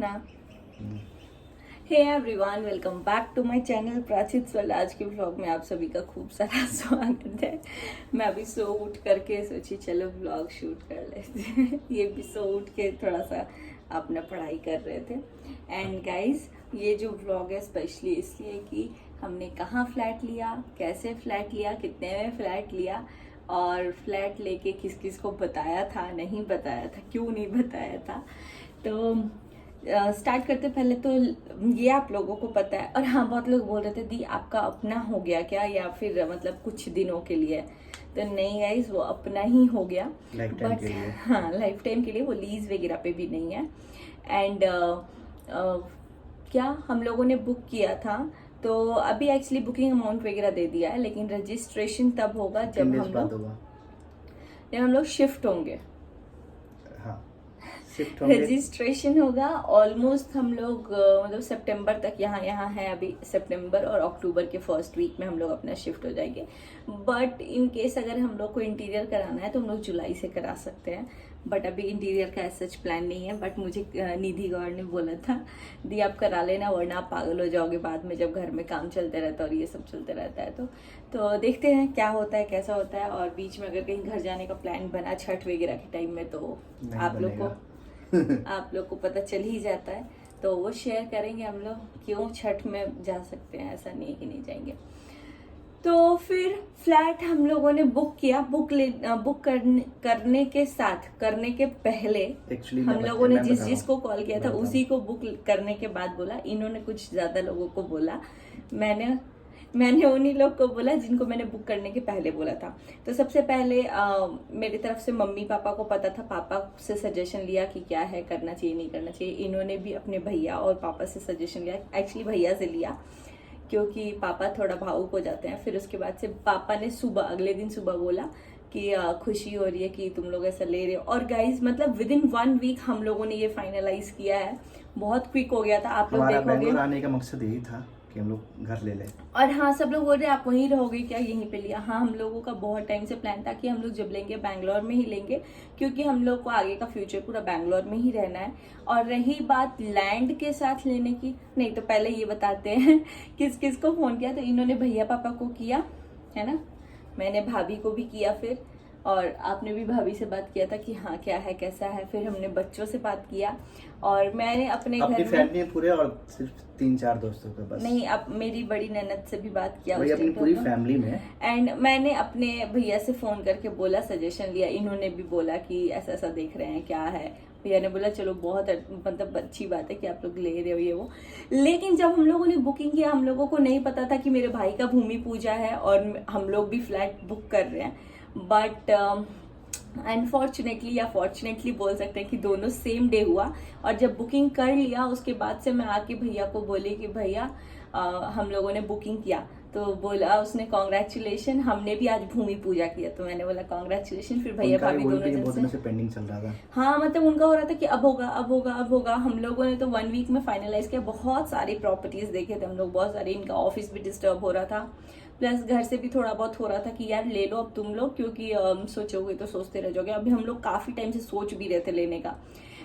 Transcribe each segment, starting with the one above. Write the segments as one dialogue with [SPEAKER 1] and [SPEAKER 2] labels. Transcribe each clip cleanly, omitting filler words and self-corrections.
[SPEAKER 1] ना। Hey everyone, welcome back to my channel Prachit world. आज के व्लॉग में आप सभी का खूब सारा स्वागत है। मैं अभी सो उठ करके सोची चलो व्लॉग शूट कर लेते हैं। ये भी सो उठ के थोड़ा सा अपना पढ़ाई कर रहे थे। एंड गाइस, ये जो व्लॉग है स्पेशली इसलिए कि हमने कहाँ फ्लैट लिया, कैसे फ्लैट लिया, कितने में फ्लैट लिया और फ्लैट लेके किस किस को बताया था, नहीं बताया था, क्यों नहीं बताया था। तो स्टार्ट करते पहले तो ये आप लोगों को पता है। और हाँ, बहुत लोग बोल रहे थे दी आपका अपना हो गया क्या, या फिर मतलब कुछ दिनों के लिए। तो नहीं गाइस, वो अपना ही हो गया बट हाँ, लाइफ टाइम के लिए। वो लीज वगैरह पे भी नहीं है। एंड क्या हम लोगों ने बुक किया था, तो अभी एक्चुअली बुकिंग अमाउंट वगैरह दे दिया है, लेकिन रजिस्ट्रेशन तब होगा जब हम लोग शिफ्ट होंगे। रजिस्ट्रेशन होगा ऑलमोस्ट हम लोग मतलब सितंबर तक यहाँ है। अभी सितंबर और अक्टूबर के फर्स्ट वीक में हम लोग अपना शिफ्ट हो जाएंगे। बट इन केस अगर हम लोग को इंटीरियर कराना है तो हम लोग जुलाई से करा सकते हैं। बट अभी इंटीरियर का सच प्लान नहीं है। बट मुझे निधि गौर ने बोला था दी आप करा लेना, वरना आप पागल हो जाओगे बाद में जब घर में काम चलते रहता है और ये सब चलते रहता है। तो देखते हैं क्या होता है, कैसा होता है। और बीच में अगर कहीं घर जाने का प्लान बना छठ वगैरह के टाइम में तो आप लोग को पता चल ही जाता है, तो वो शेयर करेंगे हम लोग। क्यों छठ में जा सकते हैं, ऐसा नहीं है कि नहीं जाएंगे। तो फिर फ्लैट हम लोगों ने बुक किया। बुक करने के पहले हम लोगों ने जिस को कॉल किया था उसी को बुक करने के बाद बोला। इन्होंने कुछ ज्यादा लोगों को बोला, मैंने उन्हीं लोग को बोला जिनको मैंने बुक करने के पहले बोला था। तो सबसे पहले मेरी तरफ से मम्मी पापा को पता था, पापा से सजेशन लिया कि क्या है, करना चाहिए नहीं करना चाहिए। इन्होंने भी अपने भैया और पापा से सजेशन लिया, एक्चुअली भैया से लिया क्योंकि पापा थोड़ा भावुक हो जाते हैं। फिर उसके बाद से पापा ने अगले दिन सुबह बोला कि खुशी हो रही है कि तुम लोग ऐसा ले रहे हो। और गाइज मतलब विद इन 1 वीक हम लोगों ने ये फाइनलाइज किया है। बहुत क्विक हो गया था। आप लोग देखोगे
[SPEAKER 2] आने का मकसद यही था कि हम लोग घर ले लें।
[SPEAKER 1] और हाँ, सब लोग बोल रहे आप वहीं रहोगे क्या, यहीं पे लिया। हाँ, हम लोगों का बहुत टाइम से प्लान था कि हम लोग जब लेंगे बैंगलोर में ही लेंगे, क्योंकि हम लोग को आगे का फ्यूचर पूरा बैंगलोर में ही रहना है। और रही बात लैंड के साथ लेने की, नहीं तो पहले ये बताते हैं किस किस को फोन किया। तो इन्होंने भैया पापा को किया है ना, मैंने भाभी को भी किया, फिर और आपने भी भाभी से बात किया था कि हाँ क्या है कैसा है। फिर हमने बच्चों से बात किया और मैंने अपने घर
[SPEAKER 2] फैमिली पूरे और सिर्फ 3-4 दोस्तों के बस
[SPEAKER 1] नहीं, अब मेरी बड़ी ननद से भी बात किया
[SPEAKER 2] अपनी पूरी फैमिली में।
[SPEAKER 1] एंड मैंने अपने भैया से फोन करके बोला, सजेशन लिया। इन्होंने भी बोला कि ऐसा ऐसा देख रहे हैं, क्या है। भैया ने बोला चलो बहुत मतलब अच्छी बात है कि आप लोग ले रहे हो ये वो। लेकिन जब हम लोगों ने बुकिंग किया, हम लोगों को नहीं पता था कि मेरे भाई का भूमि पूजा है और हम लोग भी फ्लैट बुक कर रहे हैं। बट अनफॉर्चुनेटली या फॉर्चुनेटली बोल सकते हैं कि दोनों सेम डे हुआ। और जब बुकिंग कर लिया उसके बाद से मैं आके भैया को बोली कि भैया हम लोगों ने बुकिंग किया। तो बोला उसने कॉन्ग्रेचुलेशन, हमने भी आज भूमि पूजा किया। तो मैंने बोला कॉन्ग्रेचुलेशन। फिर भैया भाभी दोनों जन से
[SPEAKER 2] पेंडिंग चल रहा था।
[SPEAKER 1] हाँ, मतलब उनका हो रहा था कि अब होगा अब होगा अब होगा। हम लोगों ने तो 1 वीक में फाइनलाइज किया। बहुत सारी प्रॉपर्टीज देखे थे हम लोग, बहुत सारे। इनका ऑफिस भी डिस्टर्ब हो रहा था, प्लस घर से भी थोड़ा बहुत हो रहा था कि यार ले लो अब तुम लोग, क्योंकि सोचोगे तो सोचते रह जाओगे। अभी हम लोग काफी टाइम से सोच भी रहे थे लेने का।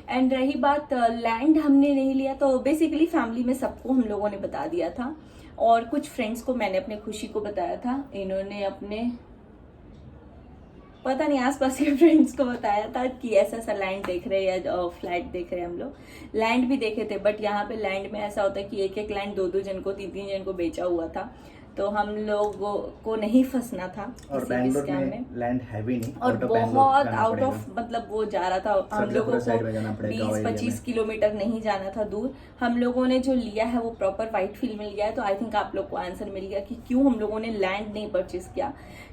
[SPEAKER 1] एंड रही बात लैंड हमने नहीं लिया, तो बेसिकली फैमिली में सबको हम लोगों ने बता दिया था। और कुछ फ्रेंड्स को मैंने अपने खुशी को बताया था, इन्होंने अपने पता नहीं आसपास के फ्रेंड्स को बताया था कि ऐसा ऐसा लैंड देख रहे हैं या फ्लैट देख रहे हैं। हम लोग लैंड भी देखे थे, बट यहाँ पे लैंड में ऐसा होता है कि एक एक लैंड 2-2 जन को 3-3 जन को बेचा हुआ था। तो हम लोगों को नहीं फंसना था
[SPEAKER 2] और बैंगलोर में लैंड है भी नहीं,
[SPEAKER 1] और बहुत आउट ऑफ मतलब वो जा रहा था। हम लोगों को 20-25 किलोमीटर नहीं जाना था दूर। हम लोगों ने जो लिया है वो प्रॉपर व्हाइट फील्ड में लिया है। तो आई थिंक आप लोग को आंसर मिल गया कि क्यों हम लोगों ने लैंड नहीं परचेज किया।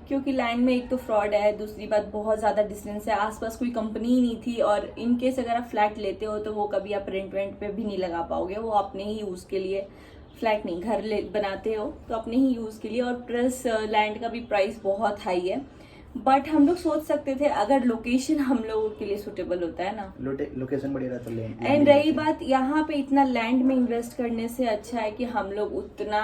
[SPEAKER 1] क्योंकि लैंड में एक तो फ्रॉड है, दूसरी बात बहुत ज्यादा डिस्टेंस है, आसपास कोई कंपनी ही नहीं थी। और इन केस अगर आप फ्लैट लेते हो तो वो कभी आप रेंट पे भी नहीं लगा पाओगे, वो अपने ही यूज के लिए। फ्लैट नहीं, घर बनाते हो तो अपने ही यूज के लिए। और प्लस लैंड का भी प्राइस बहुत हाई है। बट हम लोग सोच सकते थे अगर लोकेशन हम लोगों के लिए सुटेबल होता है ना।
[SPEAKER 2] लोकेशन बढ़िया रहता है।
[SPEAKER 1] एंड रही बात यहाँ पे इतना लैंड में इन्वेस्ट करने से अच्छा है कि हम लोग उतना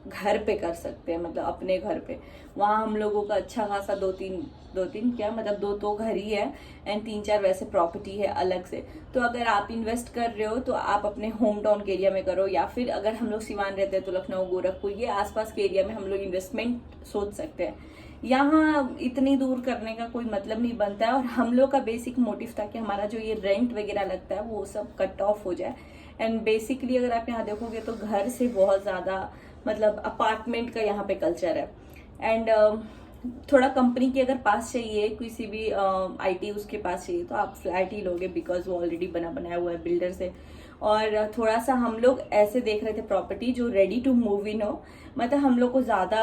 [SPEAKER 1] घर पे कर सकते हैं, मतलब अपने घर पे। वहाँ हम लोगों का अच्छा खासा दो तीन क्या मतलब दो तो घर ही है एंड 3-4 वैसे प्रॉपर्टी है अलग से। तो अगर आप इन्वेस्ट कर रहे हो तो आप अपने होम टाउन के एरिया में करो, या फिर अगर हम लोग सिवान रहते हैं तो लखनऊ, गोरखपुर, ये आसपास के एरिया में हम लोग इन्वेस्टमेंट सोच सकते हैं। यहाँ इतनी दूर करने का कोई मतलब नहीं बनता है। और हम लोग का बेसिक मोटिव था कि हमारा जो ये रेंट वगैरह लगता है वो सब कट ऑफ हो जाए। एंड बेसिकली अगर आप यहाँ देखोगे तो घर से बहुत ज़्यादा मतलब अपार्टमेंट का यहाँ पे कल्चर है। एंड थोड़ा कंपनी के अगर पास चाहिए, किसी भी आईटी उसके पास चाहिए तो आप फ्लैट ही लोगे, बिकॉज वो ऑलरेडी बनाया हुआ है बिल्डर से। और थोड़ा सा हम लोग ऐसे देख रहे थे प्रॉपर्टी जो रेडी टू मूव इन हो, मतलब हम लोग को ज़्यादा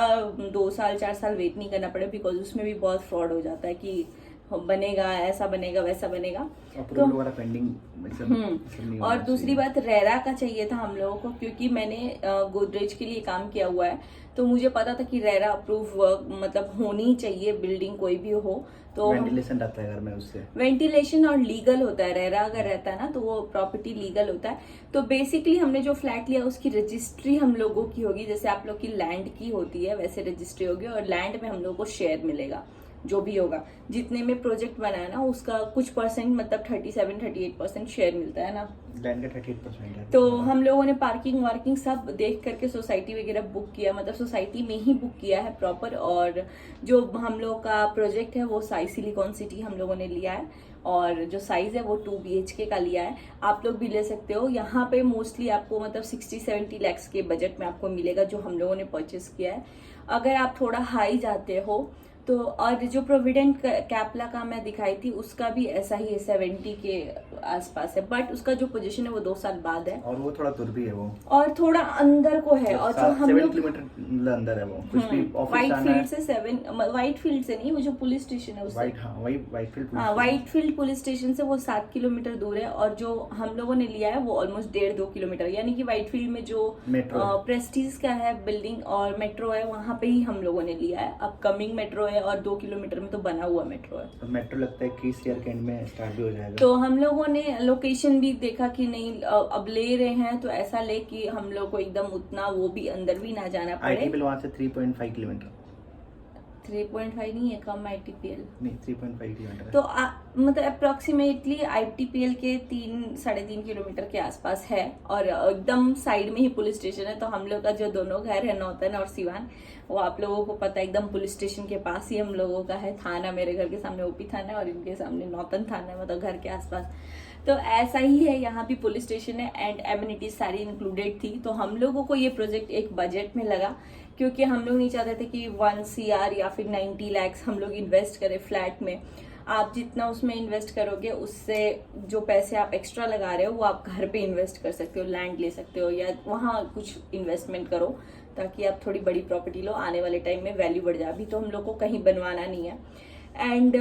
[SPEAKER 1] 2 साल 4 साल वेट नहीं करना पड़े, बिकॉज उसमें भी बहुत फ्रॉड हो जाता है कि बनेगा, ऐसा बनेगा, वैसा बनेगा। तो और दूसरी बात रेरा का चाहिए था हम लोगों को, क्योंकि मैंने गोदरेज के लिए काम किया हुआ है, तो मुझे पता था कि रेरा अप्रूव वर्क मतलब होनी चाहिए बिल्डिंग कोई भी हो। तो
[SPEAKER 2] वेंटिलेशन रहता है घर में, उससे
[SPEAKER 1] वेंटिलेशन और लीगल होता है। रेरा अगर रहता है ना तो वो प्रॉपर्टी लीगल होता है। तो बेसिकली हमने जो फ्लैट लिया उसकी रजिस्ट्री हम लोगों की होगी, जैसे आप लोग की लैंड की होती है वैसे रजिस्ट्री होगी, और लैंड में हम लोगों को शेयर मिलेगा जो भी होगा। जितने में प्रोजेक्ट बनाया ना उसका कुछ परसेंट मतलब 37-38% शेयर मिलता है ना,
[SPEAKER 2] लैंड का 38% है।
[SPEAKER 1] तो हम लोगों ने पार्किंग वार्किंग सब देख करके सोसाइटी वगैरह बुक किया, मतलब सोसाइटी में ही बुक किया है प्रॉपर। और जो हम लोग का प्रोजेक्ट है वो साई सिलिकॉन सिटी हम लोगों ने लिया है, और जो साइज है वो 2 BHK का लिया है। आप लोग भी ले सकते हो। यहाँ पे मोस्टली आपको मतलब 60-70 lakhs के बजट में आपको मिलेगा जो हम लोगों ने परचेस किया है। अगर आप थोड़ा हाई जाते हो तो, और जो प्रोविडेंट कैपला का मैं दिखाई थी उसका भी ऐसा ही है, 70 के आसपास है, बट उसका जो पोजीशन है वो 2 साल बाद है,
[SPEAKER 2] और वो थोड़ा दूर भी है वो,
[SPEAKER 1] और थोड़ा अंदर को है। और जो हम
[SPEAKER 2] 7 किलोमीटर अंदर है वो, कुछ भी ऑफिस
[SPEAKER 1] व्हाइट
[SPEAKER 2] जाना
[SPEAKER 1] फील्ड से 7, व्हाइट फील्ड से नहीं, वो जो पुलिस स्टेशन है उससे, व्हाइट फील्ड पुलिस स्टेशन से वो 7 किलोमीटर दूर है। और जो हम लोगों ने लिया है वो ऑलमोस्ट 1.5-2 किलोमीटर, यानी कि व्हाइट फील्ड में जो प्रेस्टीज का है बिल्डिंग और मेट्रो है वहां पे ही हम लोगों ने लिया है। अपकमिंग मेट्रो है और 2 किलोमीटर में तो बना हुआ मेट्रो है।
[SPEAKER 2] मेट्रो लगता है कि इस ईयर के एंड में स्टार्ट भी हो जाएगा।
[SPEAKER 1] तो हम लोगों ने लोकेशन भी देखा कि नहीं अब ले रहे हैं तो ऐसा ले कि हम लोग को एकदम उतना वो भी अंदर भी ना जाना पड़े।
[SPEAKER 2] आईटीपीएल वहां से 3.5 किलोमीटर,
[SPEAKER 1] 3.5 नहीं है, कम आईटीपीएल
[SPEAKER 2] नहीं 3.5 किलोमीटर
[SPEAKER 1] तो मतलब अप्रोक्सीमेटली आईटीपीएल के 3-3.5 किलोमीटर के आसपास है, और एकदम साइड में ही पुलिस स्टेशन है। तो हम लोग का जो दोनों घर है नौतन और सिवान, वो आप लोगों को पता है एकदम पुलिस स्टेशन के पास ही हम लोगों का है। थाना मेरे घर के सामने ओपी थाना है और इनके सामने नौतन थाना है, मतलब घर के आसपास। तो ऐसा ही है, यहाँ भी पुलिस स्टेशन है एंड एमिनिटीज सारी इंक्लूडेड थी। तो हम लोगों को ये प्रोजेक्ट एक बजट में लगा, क्योंकि हम लोग नहीं चाहते थे कि 1 CR या फिर 90 lakhs हम लोग इन्वेस्ट करें फ्लैट में। आप जितना उसमें इन्वेस्ट करोगे उससे जो पैसे आप एक्स्ट्रा लगा रहे हो वो आप घर पे इन्वेस्ट कर सकते हो, लैंड ले सकते हो, या वहाँ कुछ इन्वेस्टमेंट करो ताकि आप थोड़ी बड़ी प्रॉपर्टी लो, आने वाले टाइम में वैल्यू बढ़ जाए। अभी तो हम लोग को कहीं बनवाना नहीं है। एंड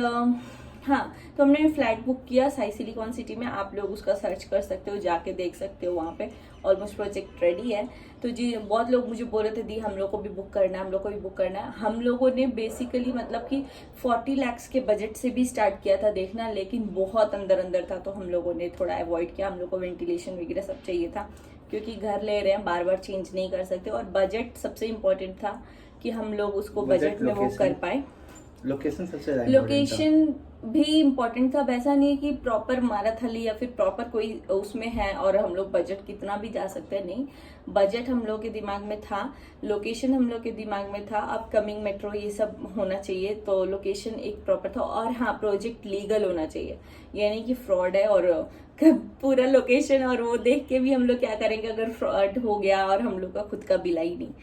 [SPEAKER 1] हाँ, तो हमने फ्लैट बुक किया साई सिलिकॉन सिटी में। आप लोग उसका सर्च कर सकते हो, जाके देख सकते हो, वहाँ पे ऑलमोस्ट प्रोजेक्ट रेडी है। तो जी बहुत लोग मुझे बोल रहे थे दी हम लोग को भी बुक करना है, हम लोग को भी बुक करना है। हम लोगों ने बेसिकली मतलब कि 40 lakhs के बजट से भी स्टार्ट किया था देखना, लेकिन बहुत अंदर था तो हम लोगों ने थोड़ा अवॉइड किया। हम लोग को वेंटिलेशन वगैरह सब चाहिए था, क्योंकि घर ले रहे हैं, बार बार चेंज नहीं कर सकते। और बजट सबसे इम्पोर्टेंट था कि हम लोग उसको बजट में वो कर पाए।
[SPEAKER 2] लोकेशन सबसे
[SPEAKER 1] लोकेशन भी इम्पोर्टेंट था, वैसा नहीं है कि प्रॉपर माराथली या फिर प्रॉपर कोई उसमें है और हम लोग बजट कितना भी जा सकते हैं, नहीं। बजट हम लोग के दिमाग में था, लोकेशन हम लोग के दिमाग में था, अपकमिंग मेट्रो ये सब होना चाहिए, तो लोकेशन एक प्रॉपर था। और हाँ, प्रोजेक्ट लीगल होना चाहिए, यानी कि फ्रॉड है और पूरा लोकेशन और वो देख के भी हम लोग क्या करेंगे अगर फ्रॉड हो गया और हम लोग का खुद का बिल ही नहीं।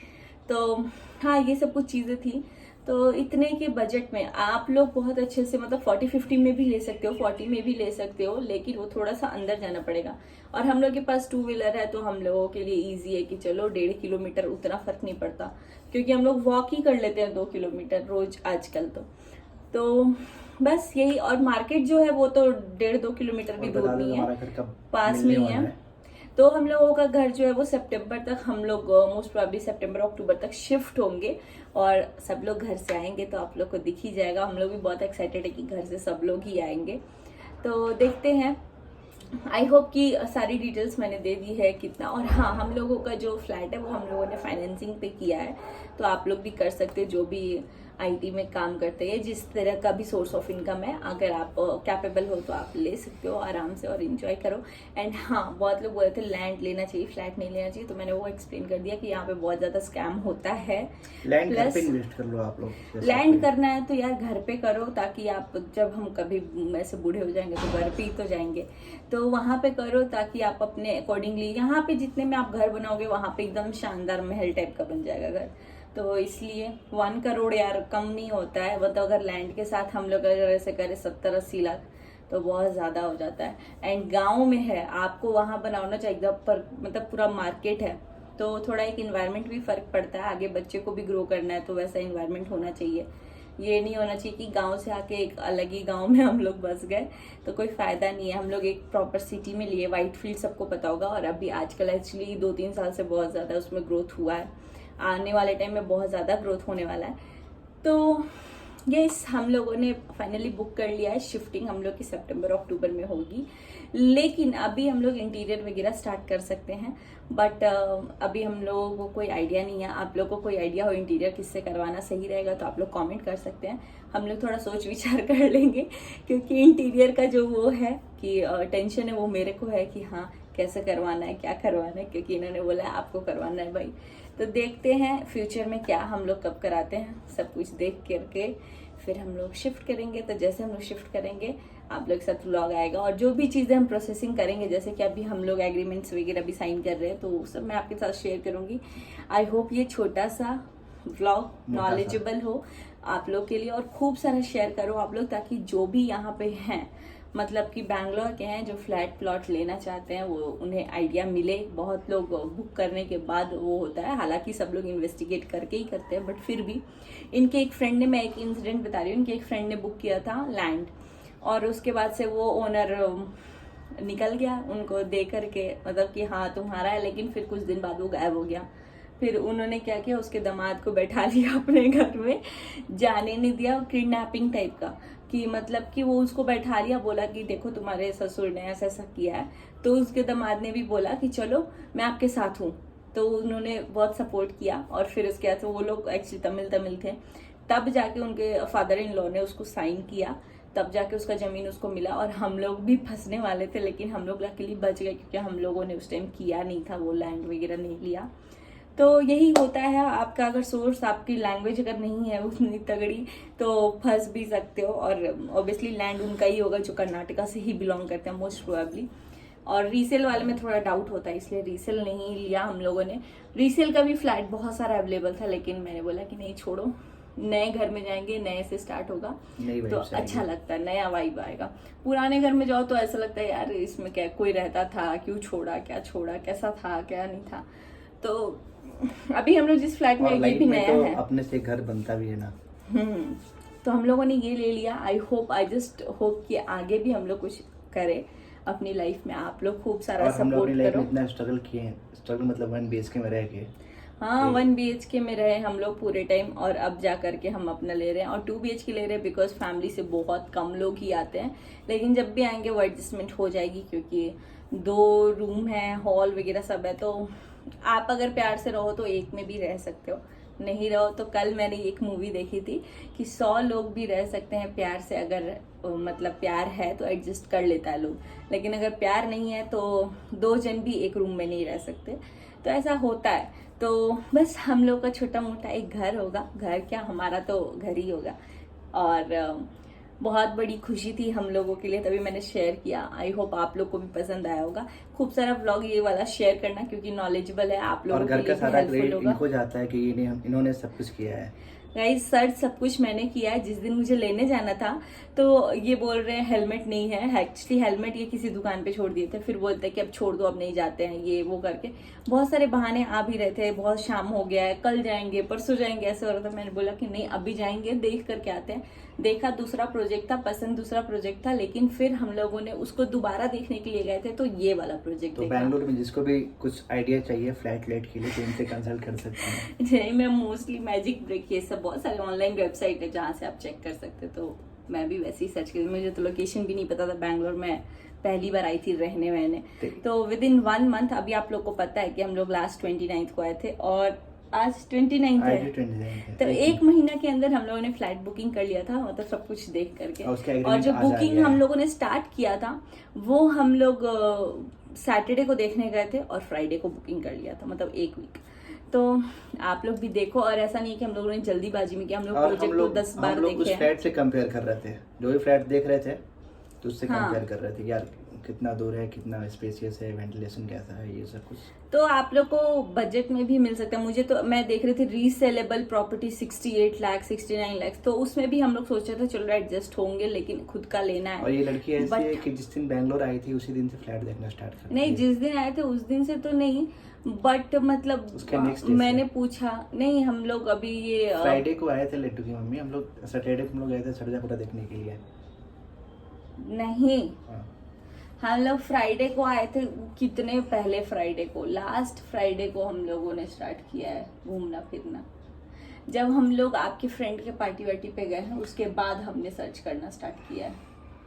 [SPEAKER 1] तो हाँ, ये सब कुछ चीजें थी। तो इतने के बजट में आप लोग बहुत अच्छे से मतलब 40-50 में भी ले सकते हो, 40 में भी ले सकते हो, लेकिन वो थोड़ा सा अंदर जाना पड़ेगा। और हम लोग के पास 2 व्हीलर है तो हम लोगों के लिए इजी है कि चलो 1.5 किलोमीटर उतना फर्क नहीं पड़ता, क्योंकि हम लोग वॉक ही कर लेते हैं 2 किलोमीटर रोज आजकल। तो बस यही। और मार्केट जो है वो तो 1.5-2 किलोमीटर भी दूर नहीं है, पास में ही है। तो हम लोगों का घर जो है वो सितंबर तक, हम लोग मोस्ट प्रोबेबली सितंबर अक्टूबर तक शिफ्ट होंगे और सब लोग घर से आएंगे, तो आप लोग को दिख ही जाएगा। हम लोग भी बहुत एक्साइटेड है कि घर से सब लोग ही आएंगे, तो देखते हैं। आई होप कि सारी डिटेल्स मैंने दे दी है कितना। और हाँ, हम लोगों का जो फ्लैट है वो हम लोगों ने फाइनेंसिंग पे किया है, तो आप लोग भी कर सकते हैं जो भी आईटी में काम करते हैं, जिस तरह का भी सोर्स ऑफ इनकम है, अगर आप कैपेबल हो तो आप ले सकते हो आराम से और इन्जॉय करो। एंड हाँ, बहुत लोग बोल रहे थे लैंड लेना चाहिए, फ्लैट नहीं लेना चाहिए, तो मैंने वो एक्सप्लेन कर दिया कि यहाँ पे बहुत ज़्यादा स्कैम होता है।
[SPEAKER 2] लैंड घर
[SPEAKER 1] प्लस
[SPEAKER 2] पे इन्वेस्ट कर लो आप लोग, जैसे
[SPEAKER 1] लैंड
[SPEAKER 2] कोई-
[SPEAKER 1] करना है तो यार घर पे करो, ताकि आप जब हम कभी ऐसे बूढ़े हो जाएंगे तो घर पे ही तो जाएंगे, तो वहां पे करो ताकि आप अपने अकॉर्डिंगली, यहाँ पे जितने में आप घर बनाओगे वहां पे एकदम शानदार महल टाइप का बन जाएगा घर। तो इसलिए 1 करोड़ यार कम नहीं होता है, मतलब अगर लैंड के साथ हम लोग अगर ऐसे करें 70-80 लाख तो बहुत ज्यादा हो जाता है। एंड गाँव में है, आपको वहां बनाना चाहिए एकदम पर, मतलब पूरा मार्केट है, तो थोड़ा एक इन्वायरमेंट भी फर्क पड़ता है। आगे बच्चे को भी ग्रो करना है तो वैसा इन्वायरमेंट होना चाहिए। ये नहीं होना चाहिए कि गांव से आके एक अलग ही गांव में हम लोग बस गए, तो कोई फायदा नहीं है। हम लोग एक प्रॉपर सिटी में लिए, व्हाइट फील्ड सबको पता होगा, और अभी आजकल एक्चुअली 2-3 साल से बहुत ज्यादा उसमें ग्रोथ हुआ है, आने वाले टाइम में बहुत ज्यादा ग्रोथ होने वाला है। तो यस, हम लोगों ने फाइनली बुक कर लिया है। शिफ्टिंग हम लोग की सितंबर अक्टूबर में होगी, लेकिन अभी हम लोग इंटीरियर वगैरह स्टार्ट कर सकते हैं, बट अभी हम लोगों को कोई आइडिया नहीं है। आप लोगों को कोई आइडिया हो इंटीरियर किससे करवाना सही रहेगा तो आप लोग कमेंट कर सकते हैं, हम लोग थोड़ा सोच विचार कर लेंगे, क्योंकि इंटीरियर का जो वो है कि टेंशन है वो मेरे को है कि हाँ कैसे करवाना है, क्या करवाना है, क्योंकि इन्होंने बोला है आपको करवाना है भाई। तो देखते हैं फ्यूचर में क्या हम लोग कब कराते हैं, सब कुछ देख करके फिर हम लोग शिफ्ट करेंगे। तो जैसे हम लोग शिफ्ट करेंगे आप लोग के साथ व्लॉग आएगा, और जो भी चीज़ें हम प्रोसेसिंग करेंगे, जैसे कि अभी हम लोग एग्रीमेंट्स वगैरह भी साइन कर रहे हैं, तो वो सब मैं आपके साथ शेयर करूंगी। आई होप ये छोटा सा व्लॉग नॉलेजेबल हो आप लोग के लिए, और खूब सारा शेयर करो आप लोग, ताकि जो भी यहाँ पे हैं, मतलब कि बैंगलोर के हैं, जो फ्लैट प्लॉट लेना चाहते हैं, वो उन्हें आइडिया मिले। बहुत लोग बुक करने के बाद वो होता है, हालांकि सब लोग इन्वेस्टिगेट करके ही करते हैं, बट फिर भी इनके एक फ्रेंड ने, मैं एक इंसिडेंट बता रही हूँ, इनके एक फ्रेंड ने बुक किया था लैंड, और उसके बाद से वो ओनर निकल गया उनको दे करके, मतलब कि हाँ तुम्हारा है, लेकिन फिर कुछ दिन बाद वो गायब हो गया। फिर उन्होंने क्या किया, उसके दामाद को बैठा लिया अपने घर में, जाने नहीं दिया, किडनैपिंग टाइप का, कि मतलब कि वो उसको बैठा लिया, बोला कि देखो तुम्हारे ससुर ने ऐसा ऐसा किया है। तो उसके दामाद ने भी बोला कि चलो मैं आपके साथ हूँ, तो उन्होंने बहुत सपोर्ट किया। और फिर उसके बाद वो लोग एक्चुअली तमिल थे, तब जाके उनके फादर इन लॉ ने उसको साइन किया, तब जाके उसका जमीन उसको मिला। और हम लोग भी फंसने वाले थे, लेकिन हम लोग लकीली बच गए, क्योंकि हम लोगों ने उस टाइम किया नहीं था, वो लैंड वगैरह नहीं लिया। तो यही होता है, आपका अगर सोर्स, आपकी लैंग्वेज अगर नहीं है उतनी तगड़ी, तो फंस भी सकते हो। और ऑब्वियसली लैंड उनका ही होगा जो कर्नाटका से ही बिलोंग करते हैं मोस्ट प्रोबेबली। और रीसेल वाले में थोड़ा डाउट होता है, इसलिए रीसेल नहीं लिया हम लोगों ने। रीसेल का भी फ्लैट बहुत सारा अवेलेबल था, लेकिन मैंने बोला कि नहीं छोड़ो, नए घर में जाएंगे, नए से स्टार्ट होगा तो अच्छा लगता है, नया वाइब आएगा। पुराने घर में जाओ तो ऐसा लगता है यार इसमें क्या कोई रहता था, क्यों छोड़ा, क्या छोड़ा, कैसा था क्या नहीं था। तो अभी हम लोग जिस फ्लैट में, ये भी नया
[SPEAKER 2] तो
[SPEAKER 1] है,
[SPEAKER 2] अपने से घर बनता भी है ना।
[SPEAKER 1] तो हम लोगों ने ये ले लिया। आई जस्ट होप कि आगे भी हम लोग कुछ करें अपनी लाइफ में, आप लोग खूब सारा सपोर्ट करो।
[SPEAKER 2] इतना स्ट्रगल किए हैं, स्ट्रगल मतलब 1 BHK में रह के।
[SPEAKER 1] हाँ, 1 BHK में रहे हम लोग पूरे टाइम, और अब जा करके हम अपना ले रहे हैं, और 2 BHK ले रहे हैं बिकॉज फैमिली से बहुत कम लोग ही आते हैं। लेकिन जब भी आएंगे वो एडजस्टमेंट हो जाएगी, क्योंकि 2 रूम है, हॉल वगैरह सब है, तो आप अगर प्यार से रहो तो एक में भी रह सकते हो, नहीं रहो तो, कल मैंने एक मूवी देखी थी कि 100 लोग भी रह सकते हैं प्यार से, अगर मतलब प्यार है तो एडजस्ट कर लेता है लोग, लेकिन अगर प्यार नहीं है तो 2 जन भी एक रूम में नहीं रह सकते। तो ऐसा होता है। तो बस हम लोग का छोटा मोटा एक घर होगा, घर क्या हमारा तो घर ही होगा, और बहुत बड़ी खुशी थी हम लोगों के लिए, तभी मैंने शेयर किया। आई होप आप लोग को भी पसंद आया होगा। खूब सारा व्लॉग ये वाला शेयर करना, क्योंकि नॉलेजेबल है, आप लोगों के लिए भी हेल्पफुल होगा।
[SPEAKER 2] इनको जाता है कि इन्होंने सब कुछ किया है।
[SPEAKER 1] गाइस सर्च सब कुछ मैंने किया है। जिस दिन मुझे लेने जाना था तो ये बोल रहे हैं हेलमेट नहीं है। एक्चुअली हेलमेट ये किसी दुकान पे छोड़ दिए थे, फिर बोलते हैं कि अब छोड़ दो, अब नहीं जाते हैं, ये वो करके बहुत सारे बहाने आ भी रहे थे। बहुत शाम हो गया है, कल जाएंगे, परसों जाएंगे, ऐसे हो रहा था। मैंने बोला कि नहीं अभी जाएंगे, देख करके आते हैं। देखा दूसरा प्रोजेक्ट था, पसंद दूसरा प्रोजेक्ट था, लेकिन फिर हम लोगों ने उसको दोबारा देखने के लिए गए थे तो ये वाला प्रोजेक्ट
[SPEAKER 2] तो
[SPEAKER 1] देखा।
[SPEAKER 2] बैंगलोर में जिसको भी कुछ आइडिया चाहिए फ्लैट लेट के लिए तो इनसे कंसल्ट कर सकते हैं।
[SPEAKER 1] नहीं, मैं मोस्टली मैजिक ब्रिक ये सब बहुत सारे ऑनलाइन वेबसाइट है जहाँ से आप चेक कर सकते, तो मैं भी वैसे ही सर्च की। मुझे तो लोकेशन भी नहीं पता था, बैंगलोर में पहली बार आई थी रहने मैंने। तो विद इन 1 मंथ, अभी आप लोग को पता है कि हम लोग लास्ट 29 को आए थे और आज 29 है, तो 1 महीना के अंदर हम लोगों ने फ्लाइट बुकिंग कर लिया था, मतलब सब कुछ देख करके। और जो बुकिंग हम लोगों ने स्टार्ट किया था वो हम लोग सैटरडे को देखने गए थे और फ्राइडे को बुकिंग कर लिया था, मतलब 1 वीक। तो आप लोग भी देखो, और ऐसा नहीं कि हम लोगों ने जल्दीबाजी में किया, हम लोग प्रोजेक्ट को 10 बार देखे हैं।
[SPEAKER 2] फ्लैट से कंपेयर कर रहे थे, जो भी फ्लैट देख रहे थे तो उससे कंपेयर कर रहे थे यार कितना दूर है, कितना स्पेसियस है, वेंटिलेशन कैसा है, ये सब कुछ।
[SPEAKER 1] तो आप लोग को बजट में भी मिल सकता है। मुझे तो, मैं देख रही थी रीसेलेबल प्रॉपर्टी 68 लाख 69 लाख, तो उसमें भी हम लोग सोच रहे थे चलो एडजस्ट होंगे, लेकिन खुद का लेना है।
[SPEAKER 2] और ये लड़की ऐसी है कि जिस दिन बैंगलोर आई थी उसी दिन से फ्लैट देखना स्टार्ट कर
[SPEAKER 1] नहीं, जिस दिन आए थे उस दिन से तो नहीं, बट मतलब मैंने पूछा नहीं। हम लोग अभी ये
[SPEAKER 2] फ्राइडे को आए थे लड्डू की मम्मी, हम लोग सैटरडे को हम लोग गए थे सरजापुरा देखने के लिए।
[SPEAKER 1] नहीं, हम लोग फ्राइडे को आए थे। कितने पहले फ्राइडे को, लास्ट फ्राइडे को हम लोगों ने स्टार्ट किया है घूमना फिरना। जब हम लोग आपके फ्रेंड के पार्टी वार्टी पे गए हैं उसके बाद हमने सर्च करना स्टार्ट किया है,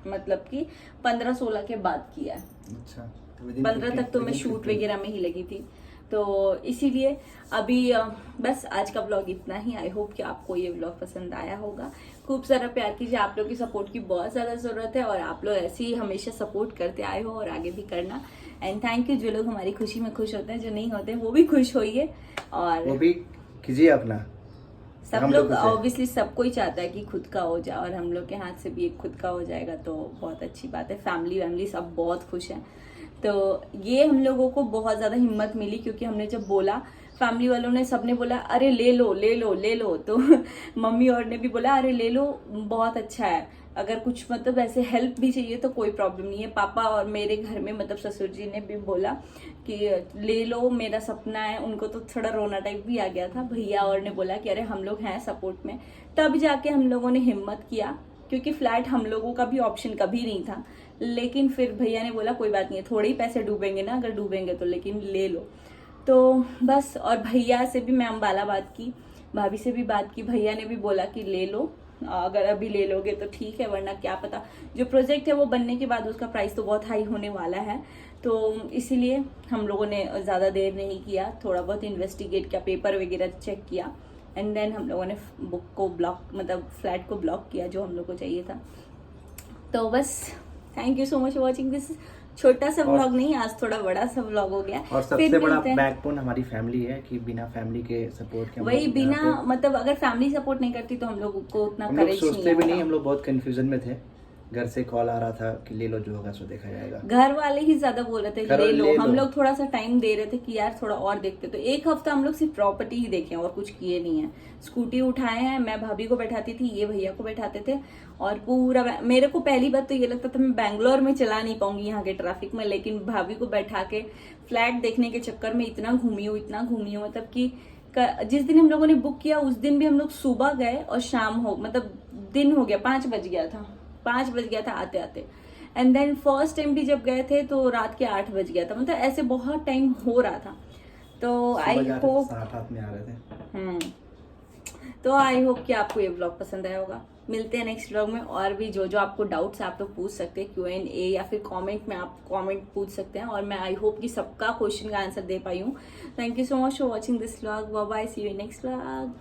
[SPEAKER 1] मतलब कि 15-16 के बाद किया है।
[SPEAKER 2] अच्छा,
[SPEAKER 1] 15 तक तो मैं शूट वगैरह में ही लगी थी, तो इसीलिए अभी बस आज का व्लॉग इतना ही। आई होप कि आपको ये व्लॉग पसंद आया होगा। खूब सारा प्यार कीजिए, आप लोग की सपोर्ट की बहुत ज़्यादा ज़रूरत है और आप लोग ऐसे ही हमेशा सपोर्ट करते आए हो और आगे भी करना। And thank you. जो लोग हमारी खुशी में खुश होते हैं, जो नहीं होते हैं वो भी खुश होइए और
[SPEAKER 2] वो भी कीजिए अपना।
[SPEAKER 1] सब लोग ऑब्वियसली सब कोई चाहता है कि खुद का हो जाए, और हम लोग के हाथ से भी एक खुद का हो जाएगा तो बहुत अच्छी बात है। फैमिली सब बहुत खुश हैं। तो ये हम लोगों को बहुत ज़्यादा हिम्मत मिली, क्योंकि हमने जब बोला, फैमिली वालों ने सबने बोला अरे ले लो ले लो ले लो, तो मम्मी और ने भी बोला अरे ले लो, बहुत अच्छा है। अगर कुछ मतलब ऐसे हेल्प भी चाहिए तो कोई प्रॉब्लम नहीं है। पापा और मेरे घर में मतलब ससुर जी ने भी बोला कि ले लो, मेरा सपना है। उनको तो थोड़ा रोना टाइप भी आ गया था। भैया और ने बोला कि अरे हम लोग हैं सपोर्ट में, तब जाके हम लोगों ने हिम्मत किया, क्योंकि फ्लैट हम लोगों का भी ऑप्शन कभी नहीं था। लेकिन फिर भैया ने बोला कोई बात नहीं है, थोड़े ही पैसे डूबेंगे ना, अगर डूबेंगे तो, लेकिन ले लो। तो बस, और भैया से भी मैं अम्बाला बात की, भाभी से भी बात की। भैया ने भी बोला कि ले लो, अगर अभी ले लोगे तो ठीक है, वरना क्या पता जो प्रोजेक्ट है वो बनने के बाद उसका प्राइस तो बहुत हाई होने वाला है। तो इसीलिए हम लोगों ने ज़्यादा देर नहीं किया, थोड़ा बहुत इन्वेस्टिगेट किया, पेपर वगैरह चेक किया, एंड देन हम लोगों ने बुक को ब्लॉक, मतलब फ्लैट को ब्लॉक किया जो हम लोग को चाहिए था। तो बस, thank you so much for watching this छोटा सा व्लॉग, नहीं आज थोड़ा बड़ा सा व्लॉग हो गया।
[SPEAKER 2] और सबसे बड़ा बैकबोन हमारी फैमिली है कि बिना फैमिली के सपोर्ट के,
[SPEAKER 1] वही बिना मतलब अगर फैमिली सपोर्ट नहीं करती तो हम लोग को उतना करेज नहीं
[SPEAKER 2] सोचते भी नहीं। हम लोग बहुत कंफ्यूजन में थे, घर से कॉल आ रहा था कि ले लो, जो होगा सो देखा जाएगा।
[SPEAKER 1] घर वाले ही ज्यादा बोल रहे थे ले लो। हम लोग थोड़ा सा टाइम दे रहे थे कि यार थोड़ा और देखते। तो 1 हफ्ता हम लोग सिर्फ प्रॉपर्टी ही देखे और कुछ किए नहीं है। स्कूटी उठाए हैं, मैं भाभी को बैठाती थी, ये भैया को बैठाते थे, और पूरा मेरे को पहली बात तो ये लगता था मैं बैंगलोर में चला नहीं पाऊंगी यहाँ के ट्रैफिक में, लेकिन भाभी को बैठा के फ्लैट देखने के चक्कर में इतना घूमी हूँ मतलब कि जिस दिन हम लोगों ने बुक किया उस दिन भी हम लोग सुबह गए और शाम हो, मतलब दिन हो गया, 5 बज गया था आते आते। एंड देन फर्स्ट टाइम भी जब गए थे तो रात के 8 बज गया था, मतलब ऐसे बहुत टाइम हो रहा था। तो आई होप
[SPEAKER 2] में आ रहे थे।
[SPEAKER 1] तो आई होप कि आपको ये ब्लॉग पसंद आया होगा। मिलते हैं नेक्स्ट ब्लॉग में, और भी जो आपको डाउट्स है आप लोग पूछ सकते हैं, Q&A या फिर कमेंट में आप कमेंट पूछ सकते हैं, और मैं आई होप कि सबका क्वेश्चन का आंसर दे पाई हूँ। Thank you so much for watching this vlog. Bye bye, see you next vlog.